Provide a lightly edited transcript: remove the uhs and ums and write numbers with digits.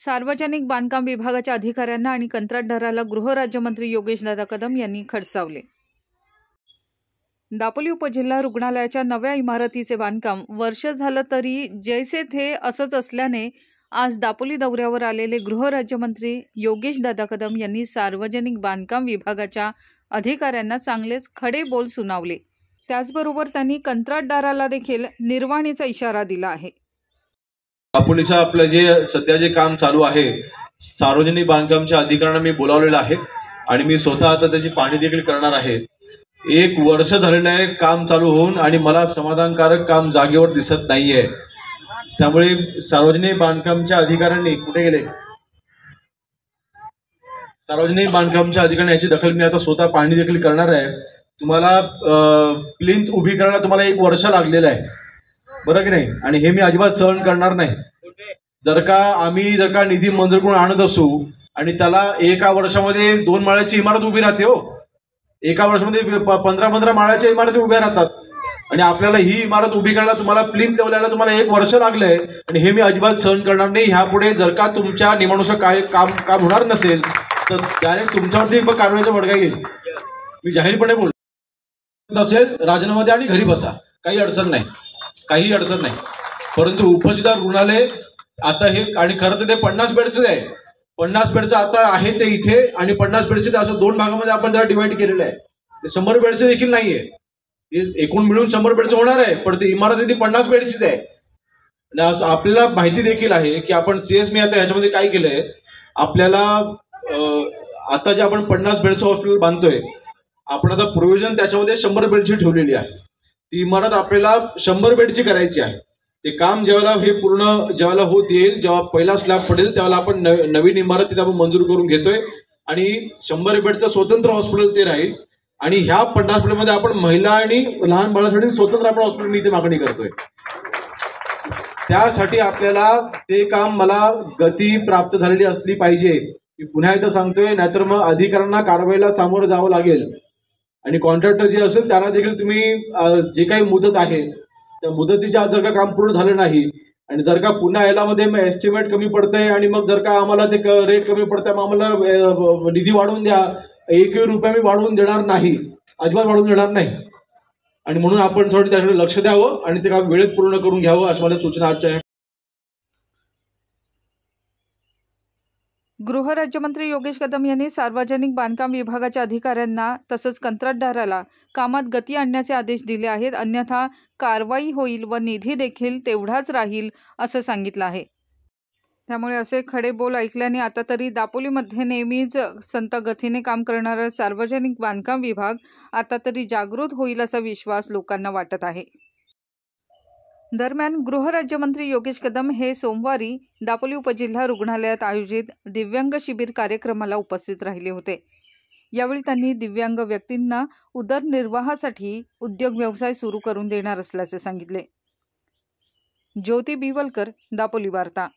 सार्वजनिक बांधकाम विभागाच्या अधिकाऱ्यांना आणि कंत्राटदाराला गृहराज्यमंत्री योगेशदादा कदम यांनी खडसावले। दापोली उपजिल्हा रुग्णालयाच्या नव्या इमारतीचे बांधकाम वर्ष झालं तरी जैसे थे असंच असल्याने आज दापोली दौऱ्यावर आलेले गृहराज्यमंत्री योगेशदादा कदम यांनी सार्वजनिक बांधकाम विभागाच्या अधिकाऱ्यांना चांगलेच खडे बोल सुनावले। त्याचबरोबर त्यांनी कंत्राटदाराला देखील निर्वाणीचा इशारा दिला आहे। दापोलीचं आपलं जे सध्या जे काम चालू आहे सार्वजनिक बांधकामच्या अधिकाऱ्यांना मी बोलावलेलं आहे आणि मी स्वतः आता त्याची पाहणी देखील करणार आहे। 1 वर्ष झालेलं आहे काम चालू होऊन आणि मला समाधानकारक काम जागेवर दिसत नाहीये। त्यामुळे सार्वजनिक बांधकामच्या अधिकाऱ्यांनी कुठे गेले? सार्वजनिक बांधकामच्या अधिकाऱ्यांनी याची दखल मी आता स्वतः पाहणी देखील करणार आहे। तुम्हाला प्लिंथ उभी करायला तुम्हाला 1 वर्ष लागलेलं आहे, बरं की नाही? आणि हे मी अजिबात सहन करणार नाही। जर का निधी मंजूर करून आणत असू आणि त्याला 1 वर्षामध्ये 2 माळ्याची इमारत उभी राहते हो, 1 वर्षामध्ये 15 माळ्याच्या इमारती उभ्या राहतात आणि आपल्याला ही इमारत उभी करायला तुम्हाला प्लिंथ लेवलला तुम्हाला 1 वर्ष लागलंय आणि हे मी अजिबात सहन करणार नाही। ह्यापुढे जर का तुमच्या नियमानुसार काय काम होणार नसेल तर डायरेक्ट तुमच्यावरती कारवाईचा बडगा येईल। मी जाहीरपणे बोलतो नसेल राजीनामा द्या आणि घरी बसा, काही अडचण नाही, काही अडचण नाही। परंतु उपजिल्हा रुग्णालय आता हे आणि खरं तर ते 50 बेडचं आहे, 50 बेडचं आता आहे ते इथे आणि 50 बेडचे असं 2 भागामध्ये आपण त्याला डिवाइड केलेलं आहे। ते 100 बेडचं देखील नाहीये, एकूण मिळून 100 बेडचं होणार आहे पण ती इमारत ती 50 बेडचीच आहे। आणि आपल्याला माहिती देखील आहे की आपण मी आता ह्याच्यामध्ये काय केलंय, आपल्याला आता जे आपण 50 बेडचं हॉस्पिटल बांधतोय आपण आता प्रोव्हिजन त्याच्यामध्ये 100 बेडची ठेवलेली आहे। ती इमारत आपल्याला 100 बेडची करायची आहे। ते काम जेव्हा हे पूर्ण जेव्हा होत येईल, जेव्हा पहिला स्लॅब पडेल त्यावेळेला आपण नवीन इमारत तिथे आपण मंजूर करून घेतोय आणि 100 बेडचं स्वतंत्र हॉस्पिटल ते राहील आणि ह्या 50 बेडमध्ये आपण महिला आणि लहान बाळांसाठी स्वतंत्र आपण हॉस्पिटल इथे मागणी करतोय। त्यासाठी आपल्याला ते काम मला गती प्राप्त झालेली असली पाहिजे। मी पुन्हा एकदा सांगतोय, नाहीतर मग अधिकाऱ्यांना कारवाईला सामोरं जावं लागेल आणि कॉन्ट्रॅक्टर जे असेल त्यांना देखील तुम्ही जे काही मुदत आहे त्या मुदतीच्या आत जर का काम पूर्ण झालं नाही आणि जर का पुन्हा यामध्ये मग एस्टिमेट कमी पडतंय आणि मग जर का आम्हाला ते रेट कमी पडतंय मग आम्हाला निधी वाढवून द्या, 1 रुपया मी वाढवून देणार नाही, अजिबात वाढवून देणार नाही। आणि म्हणून आपण थोडं त्याकडे लक्ष द्यावं आणि ते काम वेळेत पूर्ण करून घ्यावं अशी मला सूचना आजच्या आहे। गृहराज्यमंत्री योगेश कदम यांनी सार्वजनिक बांधकाम विभागाच्या अधिकाऱ्यांना तसंच कंत्राटदाराला कामात गती आणण्याचे आदेश दिले आहेत, अन्यथा कारवाई होईल व निधी देखील तेवढाच राहील असं सांगितलं आहे। त्यामुळे असे खडे बोल ऐकल्याने आता तरी दापोलीमध्ये नेहमीच संत गतीने काम करणारा सार्वजनिक बांधकाम विभाग आता तरी जागृत होईल असा विश्वास लोकांना वाटत आहे। दरम्यान गृहराज्यमंत्री योगेश कदम हे सोमवारी दापोली उपजिल्हा रुग्णालयात आयोजित दिव्यांग शिबिर कार्यक्रमाला उपस्थित राहिले होते। यावेळी त्यांनी दिव्यांग व्यक्तींना उदरनिर्वाहासाठी उद्योग व्यवसाय सुरू करून देणार असल्याचे सांगितले। ज्योती बिवलकर, दापोली वार्ता।